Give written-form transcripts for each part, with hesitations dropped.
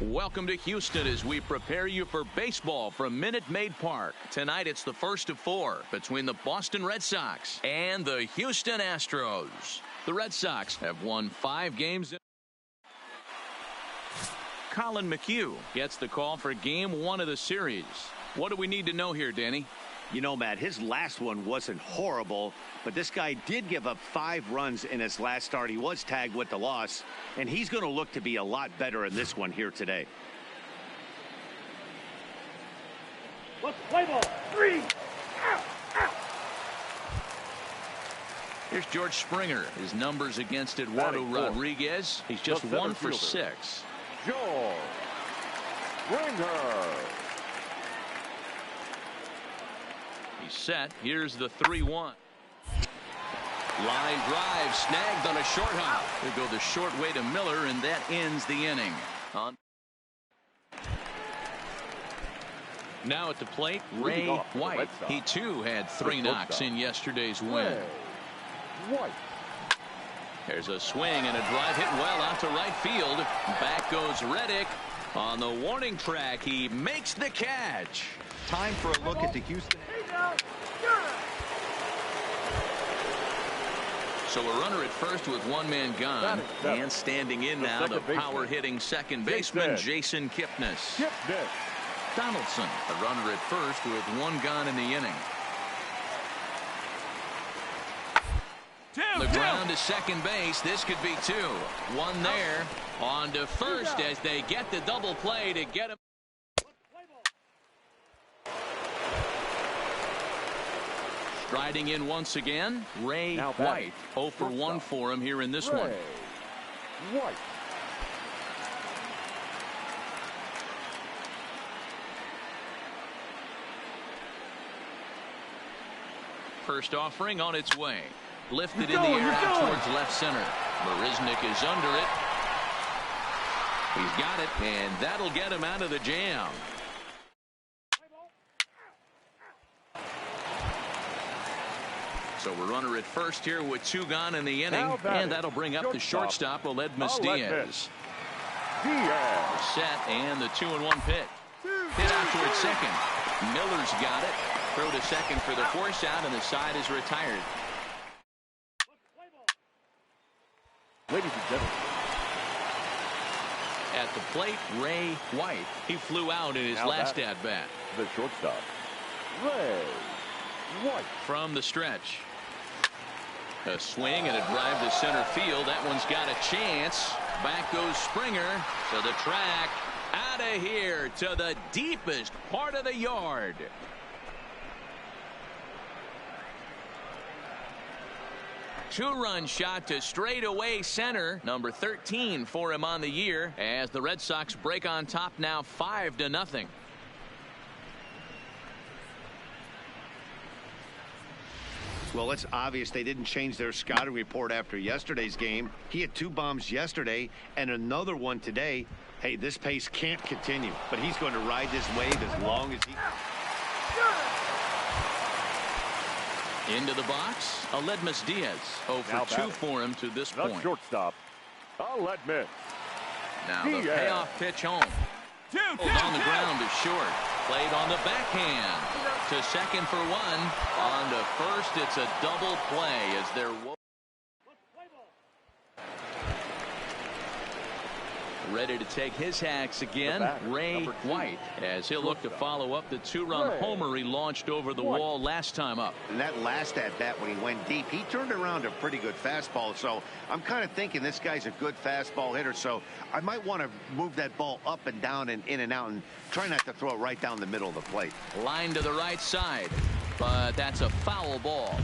Welcome to Houston as we prepare you for baseball from Minute Maid Park. Tonight it's the first of 4 between the Boston Red Sox and the Houston Astros. The Red Sox have won 5 games. Colin McHugh gets the call for game 1 of the series. What do we need to know here, Danny? You know, Matt, his last one wasn't horrible, but this guy did give up 5 runs in his last start. He was tagged with the loss, and he's going to look to be a lot better in this one here today. Let's play ball. 3. Here's George Springer. His numbers against Eduardo Rodriguez. He's just 1 for 6. George Springer. He's set. Here's the 3-1. Line drive snagged on a short hop. They go the short way to Miller, and that ends the inning. Now at the plate, Ray White. He too had 3 knocks in yesterday's win. There's a swing and a drive hit well out to right field. Back goes Reddick on the warning track. He makes the catch. Time for a look at the Houston. So a runner at first with 1 man gone, and standing in now the power hitting second baseman Jason Kipnis. Donaldson, a runner at first with 1 gone in the inning. The ground to second base. This could be 2. 1 there. On to first as they get the double play to get him. Striding in once again, Ray White. 0 for 1 for him here in this one. White. First offering on its way. Lifted in the air out towards left center. Marisnick is under it. He's got it, and that'll get him out of the jam. So we're runner at first here with 2 gone in the inning, and that'll bring up the shortstop, Aledmus Diaz. Set, and the 2-1 pitch. Hit out towards second. Miller's got it. Throw to second for the force out, and the side is retired. Ladies and gentlemen. At the plate, Ray White. He flew out in his last at-bat. The shortstop, Ray White. From the stretch. A swing and a drive to center field. That one's got a chance. Back goes Springer to the track. Out of here to the deepest part of the yard. Two-run shot to straightaway center. Number 13 for him on the year as the Red Sox break on top now 5-0. Well, it's obvious they didn't change their scouting report after yesterday's game. He had 2 bombs yesterday and another one today. Hey, this pace can't continue, but he's going to ride this wave as long as he... Into the box, Aledmus Diaz. 0 for 2 for him to this point. Shortstop, Aledmus. Now the payoff pitch home. On the ground is short. Played on the backhand. To second for 1. On to first, it's a double play as they're... Ready to take his hacks again, Ray White, as he'll look to follow up the 2-run homer he launched over the wall last time up. And that last at-bat when he went deep, he turned around a pretty good fastball. So I'm kind of thinking this guy's a good fastball hitter. So I might want to move that ball up and down and in and out and try not to throw it right down the middle of the plate. Line to the right side, but that's a foul ball.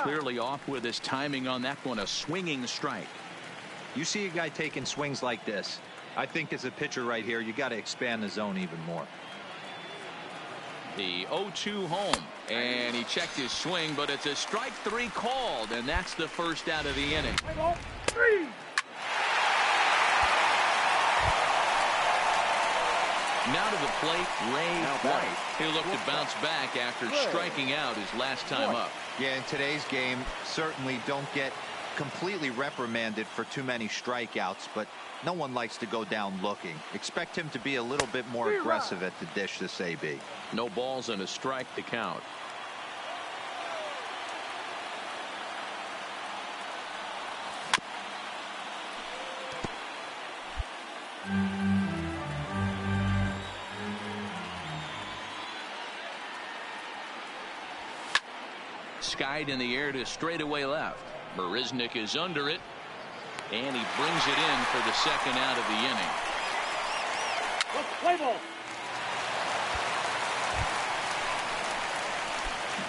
Clearly off with his timing on that one, a swinging strike. You see a guy taking swings like this. I think as a pitcher right here, you got to expand the zone even more. The 0-2 home, and he checked his swing, but it's a strike 3 called, and that's the first out of the inning. 3. Now to the plate, Ray White. He'll look to bounce back after striking out his last time up. Yeah, in today's game, certainly don't get completely reprimanded for too many strikeouts, but no one likes to go down looking. Expect him to be a little bit more aggressive at the dish this AB. No balls and a strike to count. Skied in the air to straightaway left. Marisnick is under it, and he brings it in for the second out of the inning. Play ball.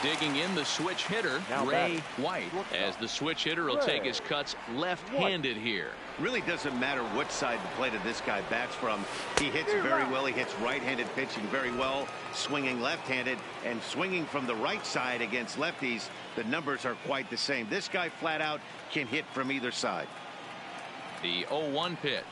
Digging in the switch hitter, Ray White, as the switch hitter will take his cuts left-handed here. Really doesn't matter what side the plate of this guy bats from. He hits very well. He hits right-handed pitching very well, swinging left-handed, and swinging from the right side against lefties. The numbers are quite the same. This guy flat out can hit from either side. The 0-1 pitch.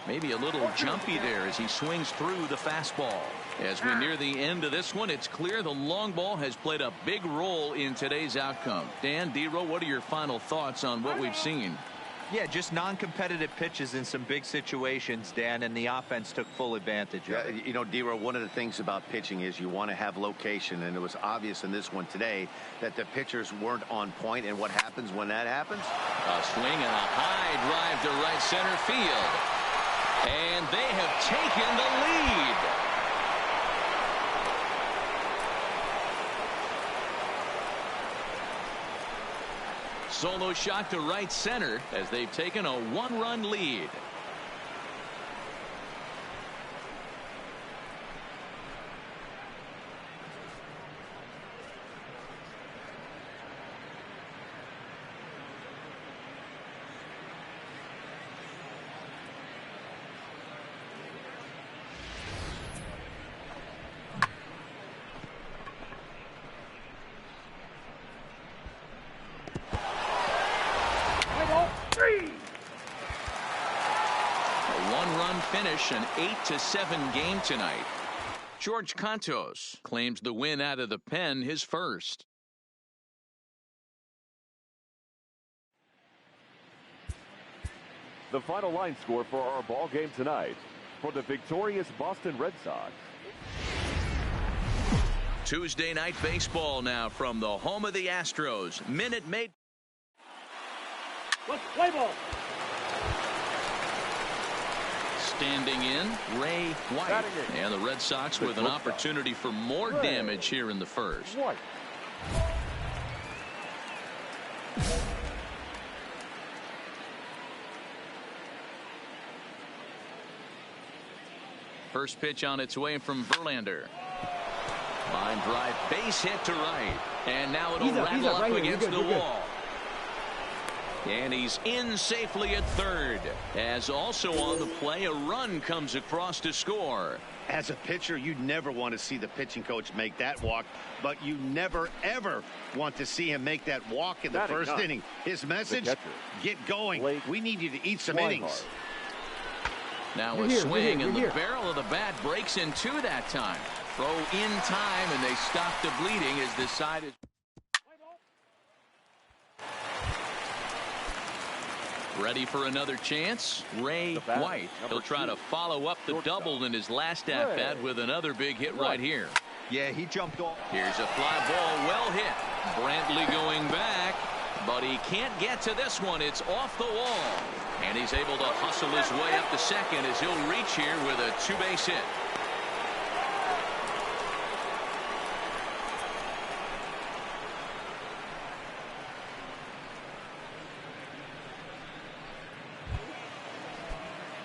Maybe a little jumpy there as he swings through the fastball. As we near the end of this one, it's clear the long ball has played a big role in today's outcome. Dan, D-Row, what are your final thoughts on what we've seen? Yeah, just non-competitive pitches in some big situations, Dan, and the offense took full advantage of it. You know, D-Row, one of the things about pitching is you want to have location, and it was obvious in this one today that the pitchers weren't on point, and what happens when that happens? A swing and a high drive to right center field. And they have taken the lead. Solo shot to right center as they've taken a one-run lead. Finish an 8-7 game tonight. George Cantos claims the win out of the pen, his first. The final line score for our ball game tonight for the victorious Boston Red Sox. Tuesday night baseball now from the home of the Astros. Minute Maid. Let's play ball. Standing in, Ray White. And the Red Sox with an opportunity for more damage here in the first. White. First pitch on its way from Verlander. Line drive, base hit to right. And now it'll rattle up against the wall. And he's in safely at third. As also on the play, a run comes across to score. As a pitcher, you never want to see the pitching coach make that walk, but you never, ever want to see him make that walk in the first inning. His message, get going. We need you to eat some innings. Now a swing, and the barrel of the bat breaks in two that time. Throw in time, and they stop the bleeding as this side is... Ready for another chance? Ray White. He'll try to follow up the double in his last at-bat with another big hit right here. Yeah, he jumped off. Here's a fly ball, well hit. Brantley going back, but he can't get to this one. It's off the wall. And he's able to hustle his way up to second as he'll reach here with a two-base hit.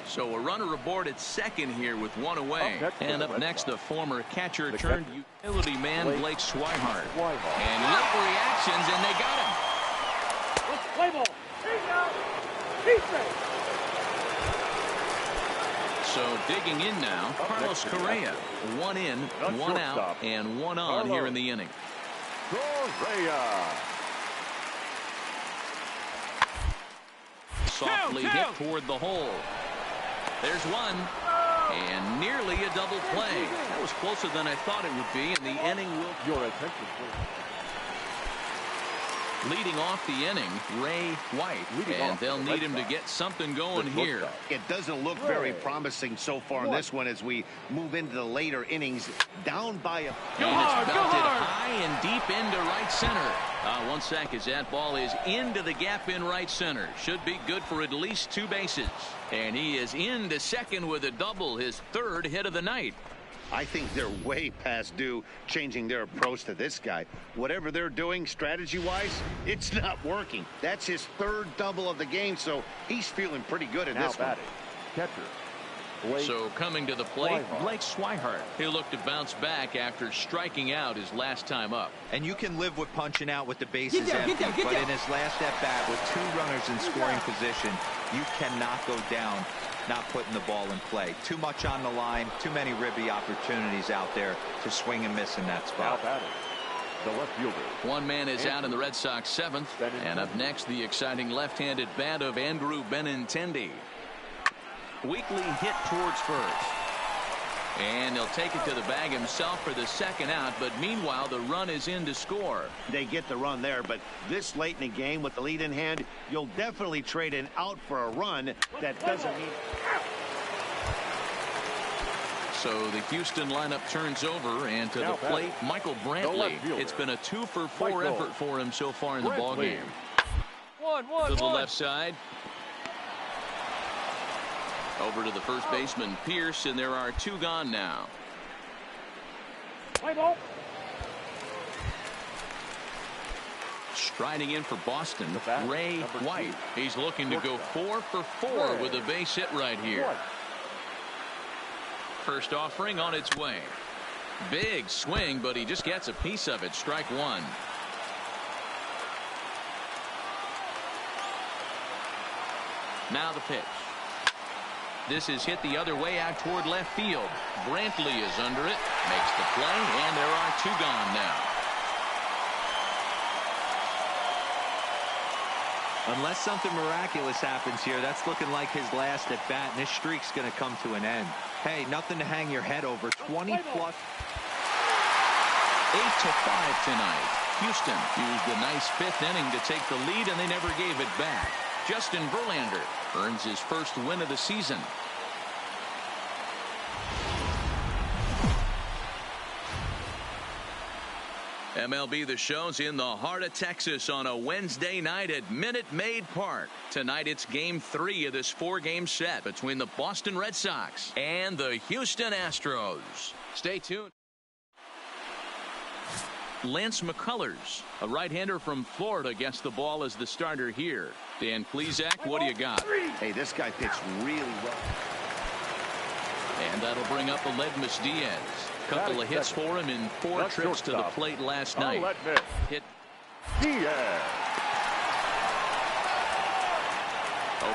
So a runner aboard at second here with one away. And up next, the former catcher turned utility man, Blake Swihart. And late reactions, and they got him. Let's play ball. So digging in now, Carlos Correa. One in, one out, and one on here in the inning. Correa. Softly hit toward the hole. There's one. And nearly a double play. That was closer than I thought it would be, and the inning will... Your attention, please. Leading off the inning, Ray White, and they'll need him to get something going here. It doesn't look very promising so far in this one as we move into the later innings. Down by a... And it's belted high and deep into right center. 1 sec as that ball is into the gap in right center. Should be good for at least 2 bases. And he is into second with a double, his 3rd hit of the night. I think they're way past due changing their approach to this guy. Whatever they're doing strategy-wise, it's not working. That's his 3rd double of the game, so he's feeling pretty good in this one. Catcher. So coming to the plate, Blake Swihart. He'll look to bounce back after striking out his last time up. And you can live with punching out with the bases empty, but in his last at-bat with 2 runners in scoring position, you cannot go down not putting the ball in play. Too much on the line, too many ribby opportunities out there to swing and miss in that spot. The left fielder. One man is out in the Red Sox 7th. And up next, the exciting left-handed bat of Andrew Benintendi. Weakly hit towards first. And he'll take it to the bag himself for the 2nd out, but meanwhile the run is in to score. They get the run there, but this late in the game with the lead in hand, you'll definitely trade an out for a run. That doesn't mean... So the Houston lineup turns over, and to the plate, Michael Brantley. It's been a 2-for-4 effort for him so far in the ballgame. To the left side. Over to the first baseman, Pierce, and there are 2 gone now. Striding in for Boston, Ray White. He's looking to go 4 for 4 with a base hit right here. First offering on its way. Big swing, but he just gets a piece of it. Strike 1. Now the pitch. This is hit the other way out toward left field. Brantley is under it, makes the play, and there are 2 gone now. Unless something miraculous happens here, that's looking like his last at bat, and this streak's going to come to an end. Hey, nothing to hang your head over. 20+. 8-5 tonight. Houston used the nice 5th inning to take the lead, and they never gave it back. Justin Verlander earns his first win of the season. MLB The Show's in the heart of Texas on a Wednesday night at Minute Maid Park. Tonight it's Game 3 of this 4-game set between the Boston Red Sox and the Houston Astros. Stay tuned. Lance McCullers, a right-hander from Florida, gets the ball as the starter here. Dan Plesac, what do you got? Hey, this guy pitched really well. And that'll bring up Aledmus Diaz. Couple of hits for him in 4 trips to the plate last night. Hit Diaz.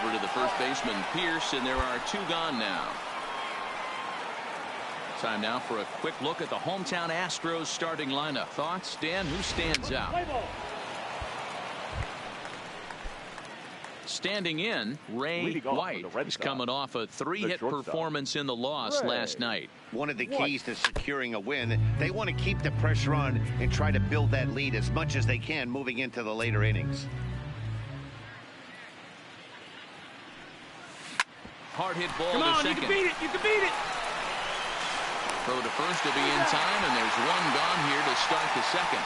over to the first baseman, Pierce, and there are 2 gone now. Time now for a quick look at the hometown Astros starting lineup. Thoughts, Dan? Who stands out? Standing in, Ray White is coming off a 3-hit performance in the loss last night. One of the keys to securing a win, they want to keep the pressure on and try to build that lead as much as they can moving into the later innings. Hard hit ball to second. You can beat it. You can beat it. Throw to first will be in time, and there's 1 gone here to start the second.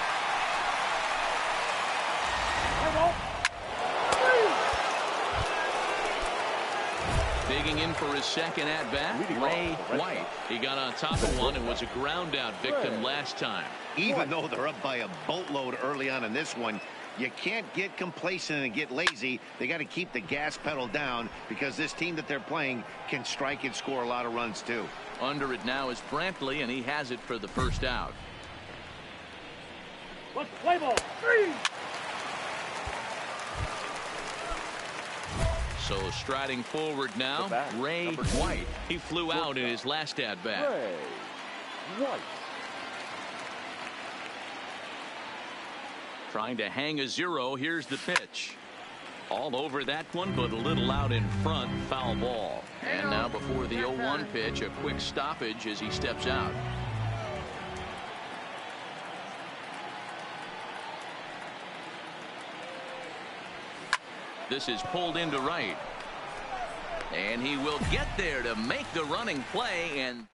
Digging in for his second at-bat, Ray White. He got on top of one and was a ground-out victim last time. Even though they're up by a boatload early on in this one, you can't get complacent and get lazy. They got to keep the gas pedal down because this team that they're playing can strike and score a lot of runs too. Under it now is Brantley, and he has it for the first out. Play ball. 3. So striding forward now, Ray White. He flew out in his last at-bat. Ray White. Trying to hang a 0. Here's the pitch. All over that one, but a little out in front. Foul ball. And now before for the 0-1 pitch. A quick stoppage as he steps out. This is pulled into right. And he will get there to make the running play. And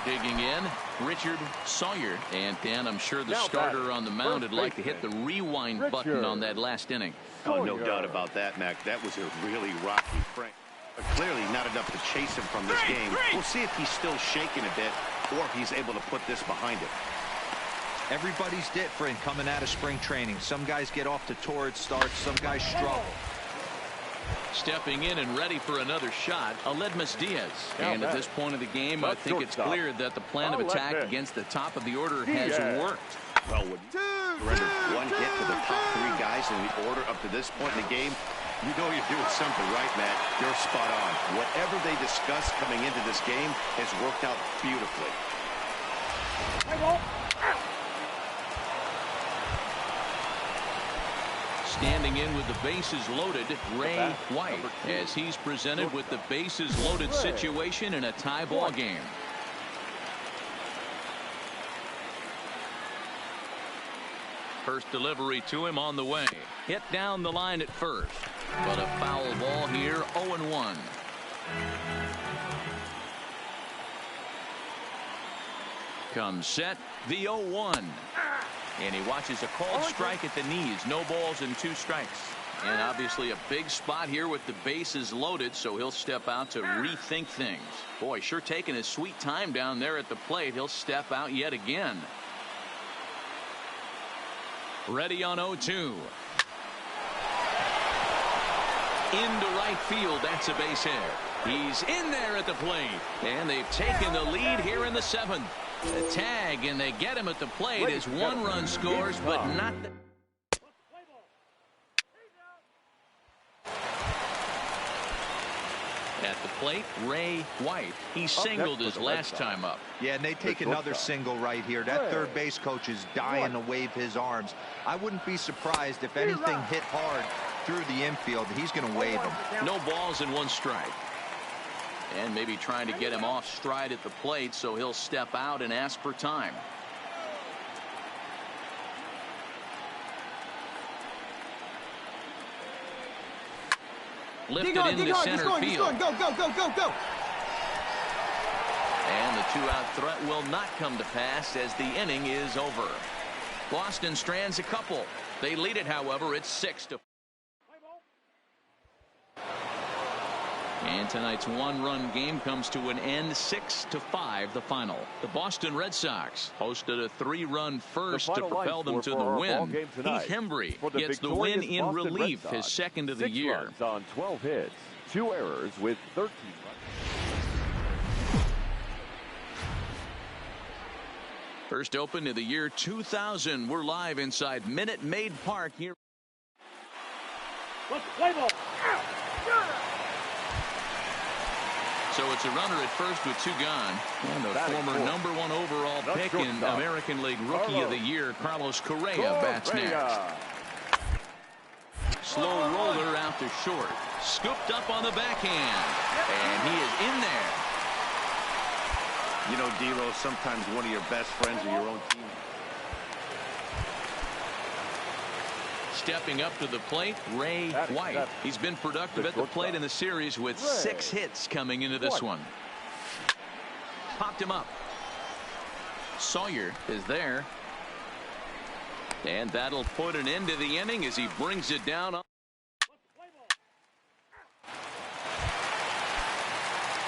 digging in, Richard Sawyer. And Dan, I'm sure the starter on the mound would like to hit the rewind button on that last inning. Oh, no doubt about that, Mac. That was a really rocky frame. But clearly not enough to chase him from this game. We'll see if he's still shaking a bit or if he's able to put this behind him. Everybody's different coming out of spring training. Some guys get off to torrid starts. Some guys struggle. Stepping in and ready for another shot, Aledmus Diaz. And at this point of the game, I think it's clear that the plan of attack against the top of the order has worked. Well, with one hit to the top three guys in the order up to this point in the game, you know you're doing something right, Matt. You're spot on. Whatever they discussed coming into this game has worked out beautifully. Standing in with the bases loaded, Ray White, as he's presented with the bases loaded situation in a tie ball game. First delivery to him on the way. Hit down the line at first, but a foul ball here, 0-1. Comes set, the 0-1. And he watches a called strike at the knees. No balls and 2 strikes. And obviously a big spot here with the bases loaded, so he'll step out to rethink things. Boy, sure taking his sweet time down there at the plate. He'll step out yet again. Ready on 0-2. Into right field. That's a base hit. He's in there at the plate. And they've taken the lead here in the 7th. The tag, and they get him at the plate as 1 run scores, but not the... At the plate, Ray White. He singled his last time up. Yeah, and they take another single right here. That third base coach is dying to wave his arms. I wouldn't be surprised if anything hit hard through the infield. He's going to wave him. No balls and 1 strike. And maybe trying to get him off stride at the plate, so he'll step out and ask for time. Lifted into center field. Go, go, go, go, go. And the 2-out threat will not come to pass as the inning is over. Boston strands a couple. They lead it, however. It's 6-4. And tonight's 1-run game comes to an end, 6-5 the final. The Boston Red Sox hosted a 3-run first to propel them to the win. Heath Hembree gets the win in relief, his second of the year. 6 runs on 12 hits, 2 errors with 13 runs. First open of the year 2000. We're live inside Minute Maid Park here. Play ball. So it's a runner at first with 2 gone. And the former #1 overall pick in American League Rookie of the Year, Carlos Correa, bats next. Slow roller out to short. Scooped up on the backhand. And he is in there. You know, D'Lo, sometimes one of your best friends are your own team. Stepping up to the plate, Ray White. He's been productive at the plate in the series with 6 hits coming into this one. Popped him up. Sawyer is there. And that'll put an end to the inning as he brings it down.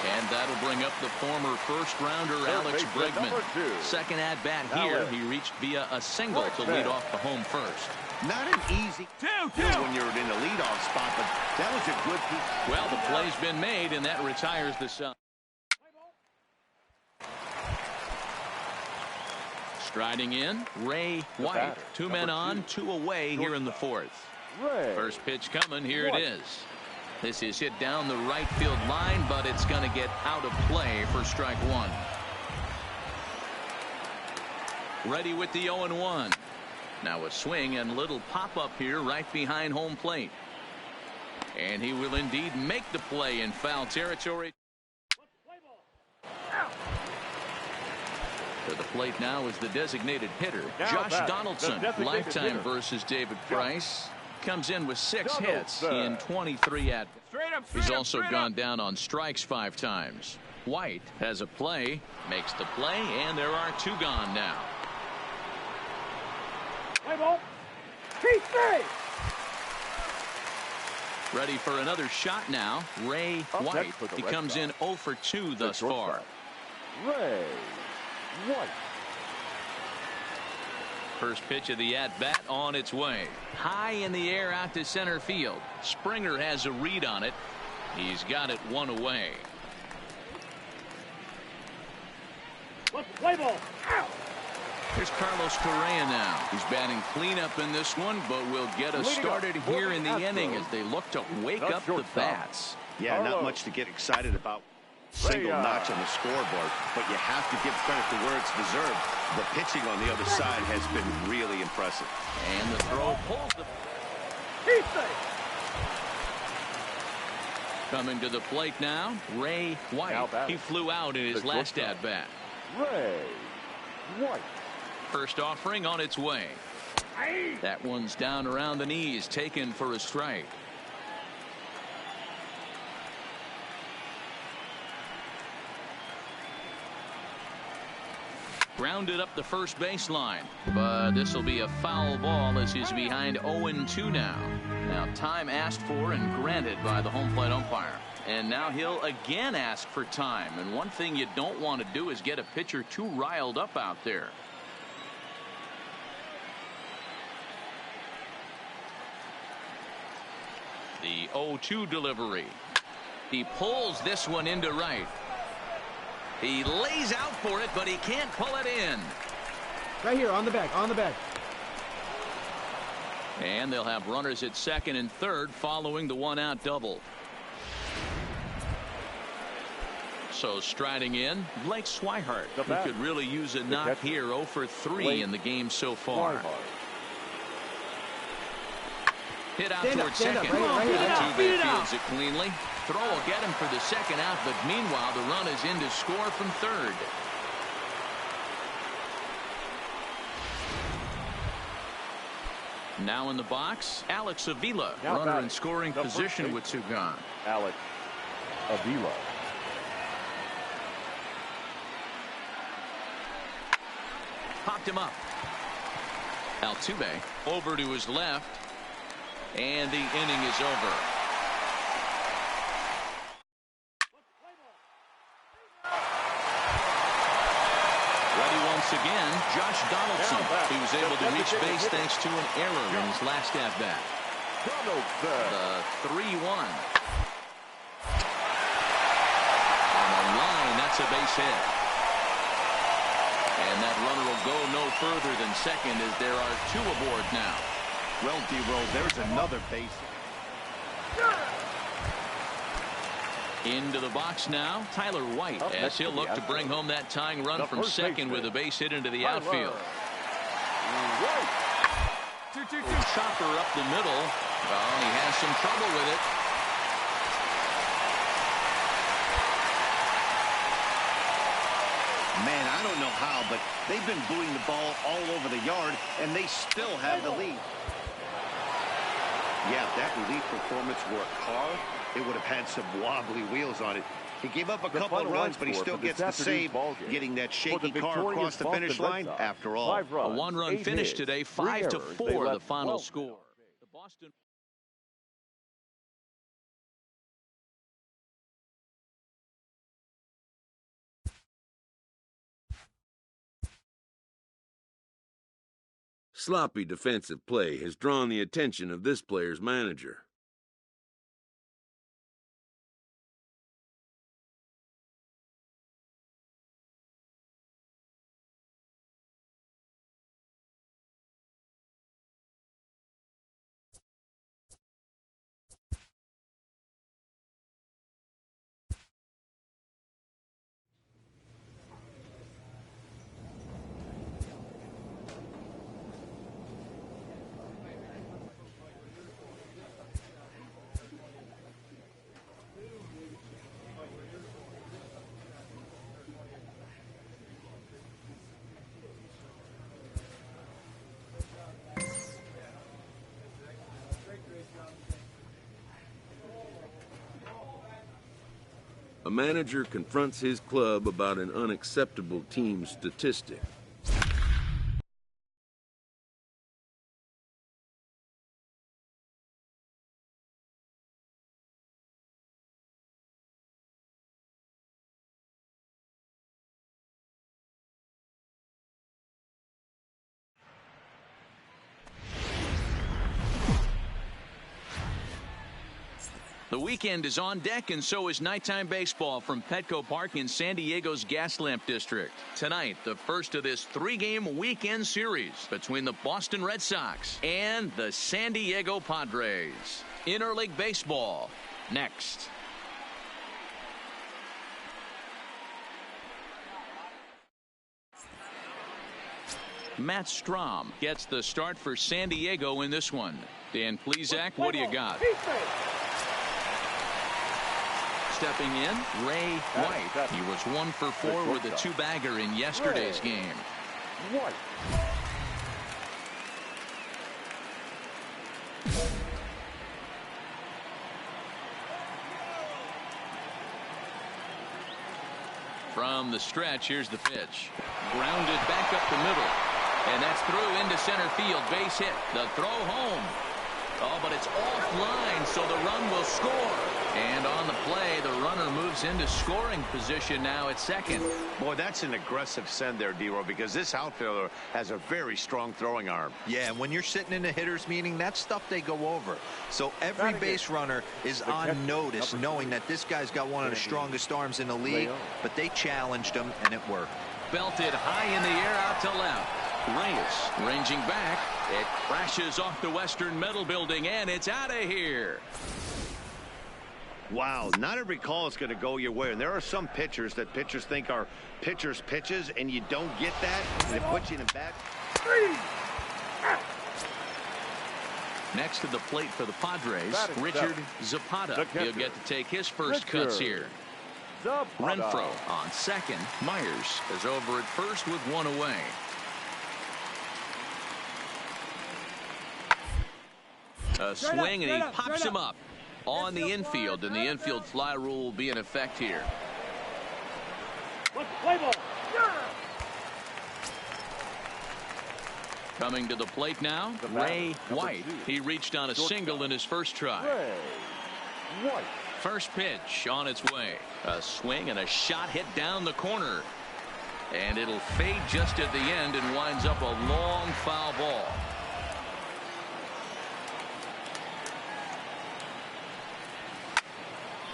And that'll bring up the former first-rounder Alex Bregman. Second at-bat here, he reached via a single to lead off the home first. Not an easy when you're in the leadoff spot, but that was a good piece. Well, the play's been made, and that retires the Sun. Striding in, Ray White. 2 men on, 2 away here in the 4th. First pitch coming, here it is. This is hit down the right field line, but it's going to get out of play for strike 1. Ready with the 0-1. Now a swing and little pop-up here right behind home plate. And he will indeed make the play in foul territory. To the plate now is the designated hitter, Josh Donaldson. Lifetime versus David Price. Comes in with 6 hits in 23 at-bats. He's also gone down on strikes 5 times. White has a play, makes the play, and there are 2 gone now. Ready for another shot now, Ray White. He comes in 0 for 2 thus far. Ray White. First pitch of the at-bat on its way. High in the air out to center field. Springer has a read on it. He's got it 1 away. Play ball. Here's Carlos Correa now. He's batting cleanup in this one, but will get us started here in the inning as they look to wake up the bats. Yeah, not much to get excited about. Single notch on the scoreboard, but you have to give credit to where it's deserved. The pitching on the other side has been really impressive. And the throw pulls the... Coming to the plate now, Ray White. He flew out in his last at-bat. Ray White. First offering on its way. That one's down around the knees, taken for a strike. Grounded up the first baseline, but this will be a foul ball as he's behind 0-2 now. Now time asked for and granted by the home plate umpire. And now he'll again ask for time. And one thing you don't want to do is get a pitcher too riled up out there. The 0-2 delivery. He pulls this one into right. He lays out for it, but he can't pull it in. Right here, on the back, on the back. And they'll have runners at second and third following the 1-out double. So striding in, Blake Swihart, who could really use a knock here. 0 for 3 in the game so far. Hit out towards second. Altuve fields it cleanly. Throw will get him for the second out, but meanwhile the run is in to score from third. Now in the box, Alex Avila, runner in scoring position with 2 gone. Alex Avila. Popped him up. Altuve over to his left, and the inning is over. Again, Josh Donaldson. He was able to reach base thanks to an error in his last at-bat. The 3-1. On the line, that's a base hit. And that runner will go no further than second as there are 2 aboard now. Well, D-Roll, there's another base hit. Into the box now, Tyler White, as he'll look to bring home that tying run from second with a base hit into the outfield. Chopper up the middle. Well, he has some trouble with it. Man, I don't know how, but they've been booing the ball all over the yard, and they still have the lead. Yeah, if that relief performance worked hard, it would have had some wobbly wheels on it. He gave up a couple of runs, but he still gets the save, getting that shaky car across the finish line after all. A 1-run finish today, 5-4 the final score. The Boston. Sloppy defensive play has drawn the attention of this player's manager. A manager confronts his club about an unacceptable team statistic. The weekend is on deck, and so is nighttime baseball from Petco Park in San Diego's Gaslamp District. Tonight, the first of this three-game weekend series between the Boston Red Sox and the San Diego Padres. Interleague baseball next. Matt Strom gets the start for San Diego in this one. Dan Plesac, what do you got? Stepping in, Ray White. He was 1 for 4 with a 2-bagger in yesterday's game. White. From the stretch, here's the pitch. Grounded back up the middle. And that's through into center field. Base hit. The throw home. Oh, but it's offline, so the run will score. And on the play, the runner moves into scoring position now at second. Boy, that's an aggressive send there, D-Row, because this outfielder has a very strong throwing arm. Yeah, and when you're sitting in a hitter's meeting, that's stuff they go over. So every base runner is on notice, knowing that this guy's got one of the strongest arms in the league, but they challenged him, and it worked. Belted high in the air out to left. Reyes ranging back. It crashes off the Western Metal Building, and it's out of here. Wow, not every call is going to go your way. And there are some pitchers that pitchers think are pitchers' pitches, and you don't get that, and it puts you in a bad. Next to the plate for the Padres, Richard Zapata. He'll get to take his first cuts here. Renfroe on second. Myers is over at first with 1 away. A swing, and he pops him up on the infield, and the infield fly rule will be in effect here. Coming to the plate now, Ray White. He reached on a single in his first try. First pitch on its way. A swing and a shot hit down the corner. And it'll fade just at the end and winds up a long foul ball.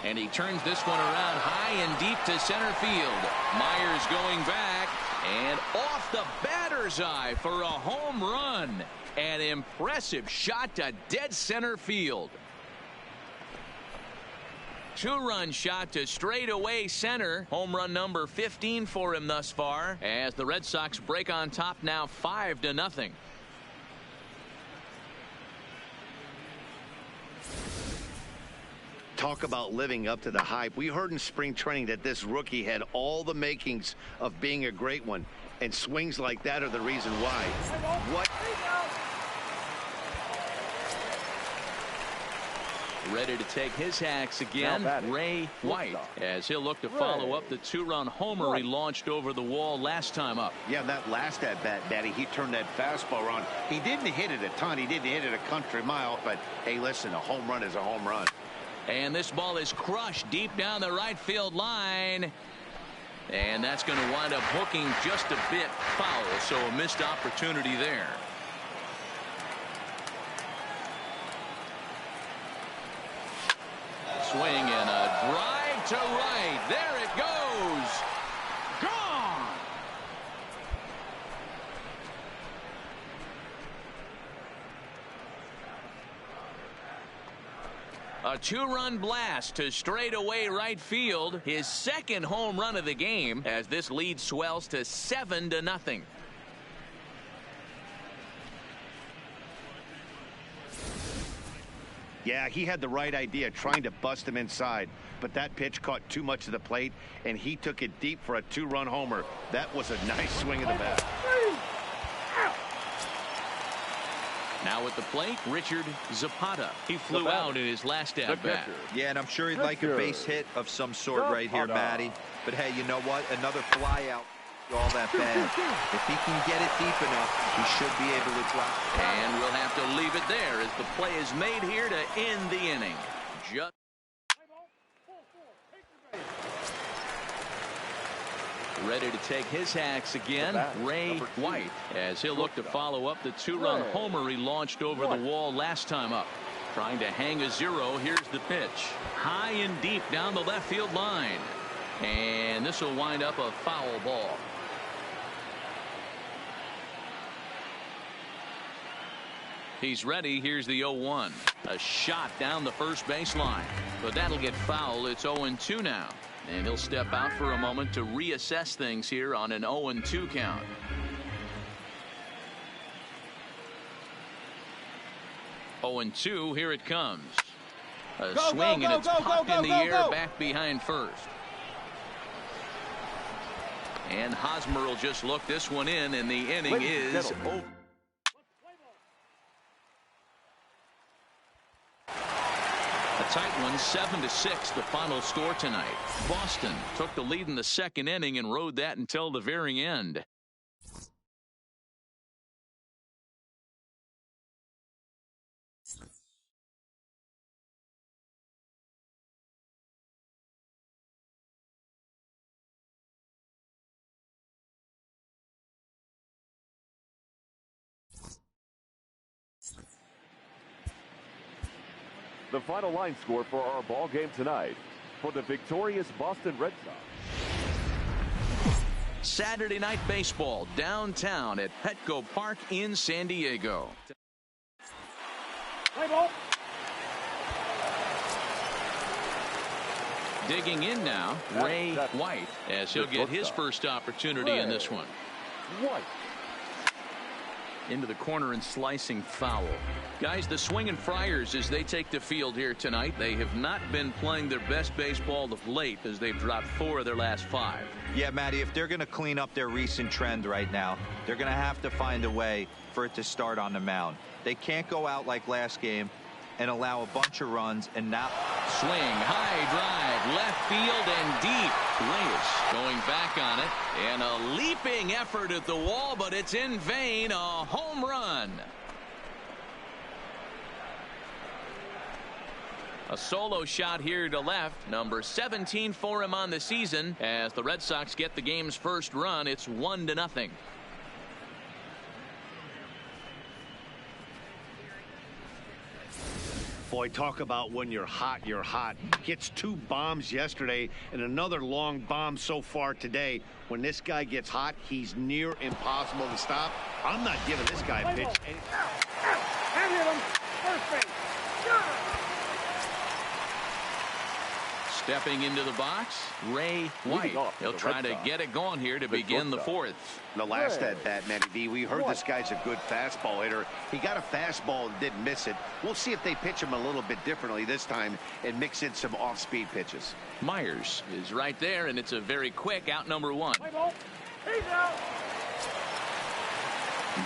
And he turns this one around high and deep to center field. Myers going back and off the batter's eye for a home run. An impressive shot to dead center field. 2-run shot to straightaway center. Home run number 15 for him thus far, as the Red Sox break on top now 5-0. Talk about living up to the hype. We heard in spring training that this rookie had all the makings of being a great one, and swings like that are the reason why. What? Ready to take his hacks again, Ray White, as he'll look to follow up the 2-run homer he launched over the wall last time up. Yeah, that last at-bat, Daddy, he turned that fastball around. He didn't hit it a ton. He didn't hit it a country mile, but hey, listen, a home run is a home run. And this ball is crushed deep down the right field line. And that's going to wind up hooking just a bit foul, so a missed opportunity there. Swing and a drive to right. There it goes. Gone. A 2-run blast to straightaway right field. His second home run of the game, as this lead swells to 7-0. Yeah, he had the right idea, trying to bust him inside, but that pitch caught too much of the plate, and he took it deep for a 2-run homer. That was a nice swing of the bat. Now at the plate, Richard Zapata. He flew out in his last at-bat. Yeah, and I'm sure he'd like a base hit of some sort right here, Matty. But hey, you know what? Another fly out. All that bad. If he can get it deep enough, he should be able to drop. And we'll have to leave it there as the play is made here to end the inning. Just ready to take his hacks again, Ray White, as he'll look to follow up the two-run homer he launched over the wall last time up. Trying to hang a zero. Here's the pitch. High and deep down the left field line. And this will wind up a foul ball. He's ready. Here's the 0-1. A shot down the first baseline. But that'll get foul. It's 0-2 now. And he'll step out for a moment to reassess things here on an 0-2 count. Oh, and 2. Here it comes. A swing, and it's popped in the air back behind first. And Hosmer will just look this one in, and the inning is over. A tight one, 7-6, the final score tonight. Boston took the lead in the second inning and rode that until the very end. The final line score for our ball game tonight for the victorious Boston Red Sox. Saturday night baseball downtown at Petco Park in San Diego. Play ball. Digging in now, Ray White, as he'll get his first opportunity in this one. White. Into the corner and slicing foul. Guys, the swinging Friars as they take the field here tonight. They have not been playing their best baseball of late as they've dropped 4 of their last 5. Yeah, Matty, if they're going to clean up their recent trend right now, they're going to have to find a way for it to start on the mound. They can't go out like last game and allow a bunch of runs and not swing, high drive, left field and deep. Reyes going back on it, and a leaping effort at the wall, but it's in vain. A home run. A solo shot here to left, number 17 for him on the season. As the Red Sox get the game's first run, it's 1-0. Boy, talk about when you're hot, you're hot. Gets 2 bombs yesterday and another long bomb so far today. When this guy gets hot, he's near impossible to stop. I'm not giving this guy a pitch. And hit him. First base. Stepping into the box, Ray White. He'll try to get it going here to begin the 4th. The last at-bat, Matty V, we heard this guy's a good fastball hitter. He got a fastball and didn't miss it. We'll see if they pitch him a little bit differently this time and mix in some off-speed pitches. Myers is right there, and it's a very quick out, number 1. He's out.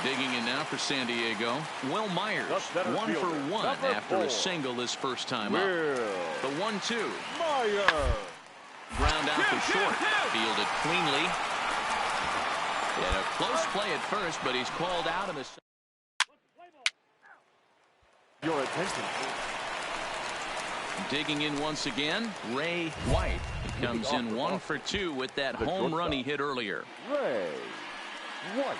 Digging in now for San Diego, Will Myers, 1 for 1 after a single his first time up. The 1-2. Myers. Ground out to short. Fielded cleanly. And a close play at first, but he's called out in the. Your attention. Digging in once again, Ray White. He comes in 1 for 2 with that home run he hit earlier. Ray White.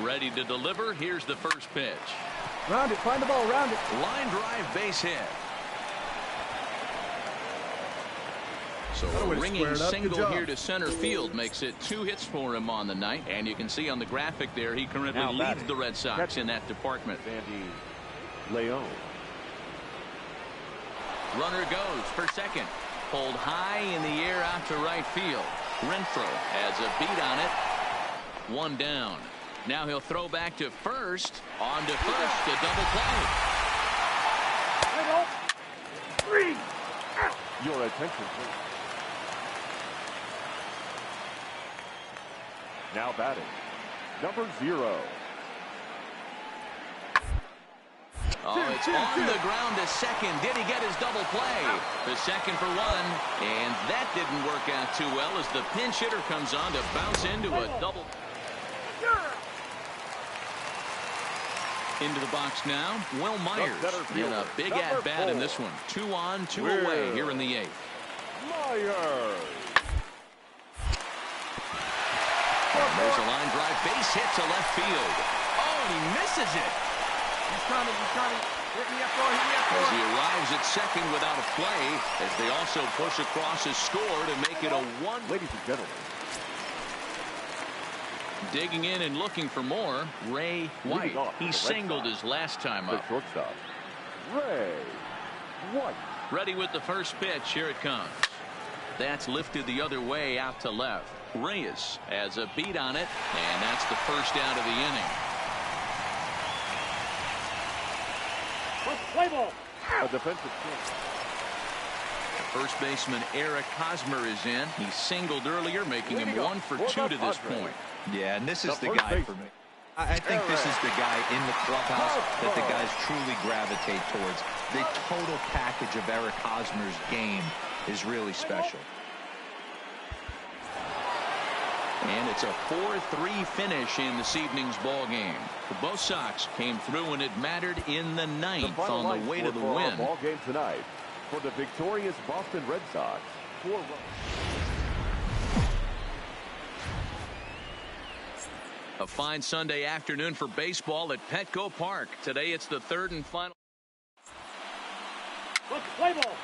Ready to deliver. Here's the first pitch. Round it. Find the ball. Round it. Line drive, base hit. So a ringing single here to center field makes it 2 hits for him on the night. And you can see on the graphic there, he currently leads the Red Sox in that department. Sandy Leon. Runner goes for second. Pulled high in the air out to right field. Renfroe has a beat on it. 1 down. Now he'll throw back to first. On to first, a double play. Your attention, please. Now batting, number 0. Oh, it's on the ground to second. Did he get his double play? The second for one, and that didn't work out too well as the pinch hitter comes on to bounce into a double. Into the box now, Will Myers in a big at-bat in this one. 2 on, 2 away here in the 8th. Myers. There's a line drive, base hit to left field. Oh, and he misses it. He's coming. Hit me up, hit me up. As he arrives at second without a play, as they also push across his score to make it a 1. Ladies and gentlemen. Digging in and looking for more, Ray White. He singled his last time The up. shortstop, Ray White. Ready with the first pitch. Here it comes. That's lifted the other way out to left. Reyes has a beat on it, and that's the first out of the inning. Play ball. A defensive swing. First baseman Eric Hosmer is in. He singled earlier, making him 1 for 2 to this point. Yeah, and this is the guy for me. I think this is the guy in the clubhouse that the guys truly gravitate towards. The total package of Eric Hosmer's game is really special. And it's a 4-3 finish in this evening's ball game. Both Sox came through and it mattered in the 9th on the way to the win. Ball game tonight for the victorious Boston Red Sox. 4 runs. A fine Sunday afternoon for baseball at Petco Park. Today it's the 3rd and final. Play ball.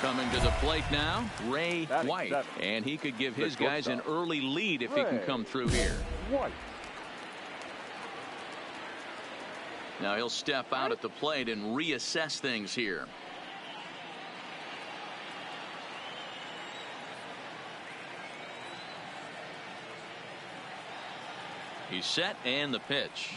Coming to the plate now, Ray Batting White. 7. And he could give his The guys an shortstop. early lead if he can come through here. White. Now he'll step out at the plate and reassess things here. He's set and the pitch.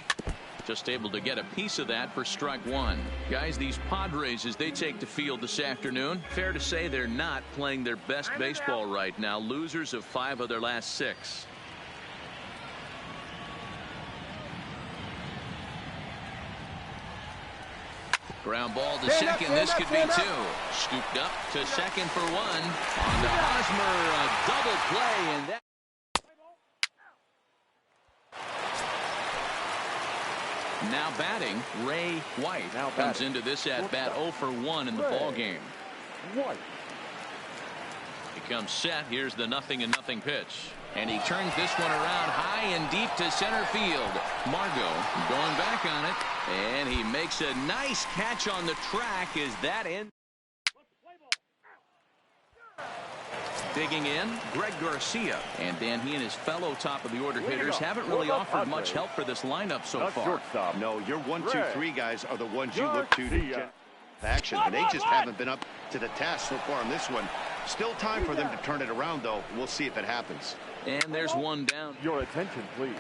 Just able to get a piece of that for strike 1. Guys, these Padres, as they take the field this afternoon, fair to say they're not playing their best baseball right now. Losers of 5 of their last 6. Ground ball to second. This could be 2. Scooped up to second for 1. On to Hosmer, a double play, and that. Now batting, Ray White comes into this at bat 0 for 1 in the ball game. White. He comes set. Here's the 0-0 pitch. And he turns this one around high and deep to center field. Margot going back on it. And he makes a nice catch on the track. Is that in? Digging in, Greg Garcia. And Dan, he and his fellow top of the order hitters haven't really offered much help for this lineup so far. Shortstop. No, your 1, 2, 3 guys are the ones you look to get action, and they just haven't been up to the task so far in this one. Still time for them to turn it around, though. We'll see if it happens. And there's one down. Your attention, please.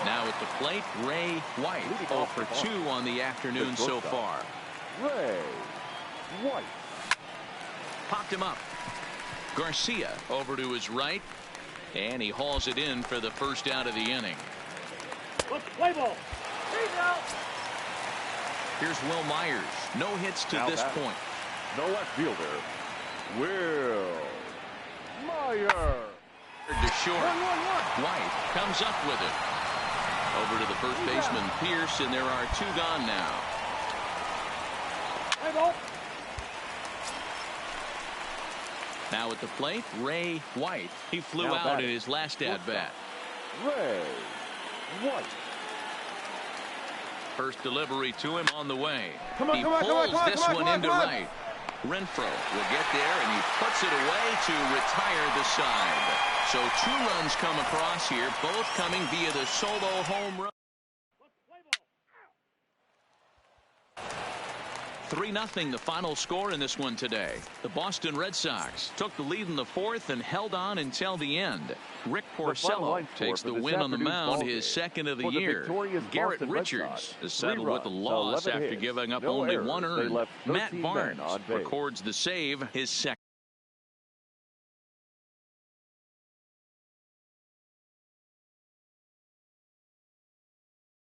Now at the plate, Ray White. 0 for 2 on the afternoon so far. Ray White. Popped him up. Garcia over to his right. And he hauls it in for the first out of the inning. Play ball. Here's Will Myers. No hits to this point. No left fielder. Will Myers. To short. White comes up with it. Over to the first baseman, Pierce, and there are 2 gone now. Play ball. Now at the plate, Ray White. He flew Now out batting. in his last at-bat. Ray White. First delivery to him on the way. Come on, He come on, come pulls on, come on, this come on, one come on, into come on. right. Renfro will get there, and he puts it away to retire the side. So 2 runs come across here, both coming via the solo home run. 3-0 the final score in this one today. The Boston Red Sox took the lead in the fourth and held on until the end. Rick Porcello takes the win on the mound, his second of the year. Garrett Richards is settled with the loss after giving up only one earned. Matt Barnes records the save, his second.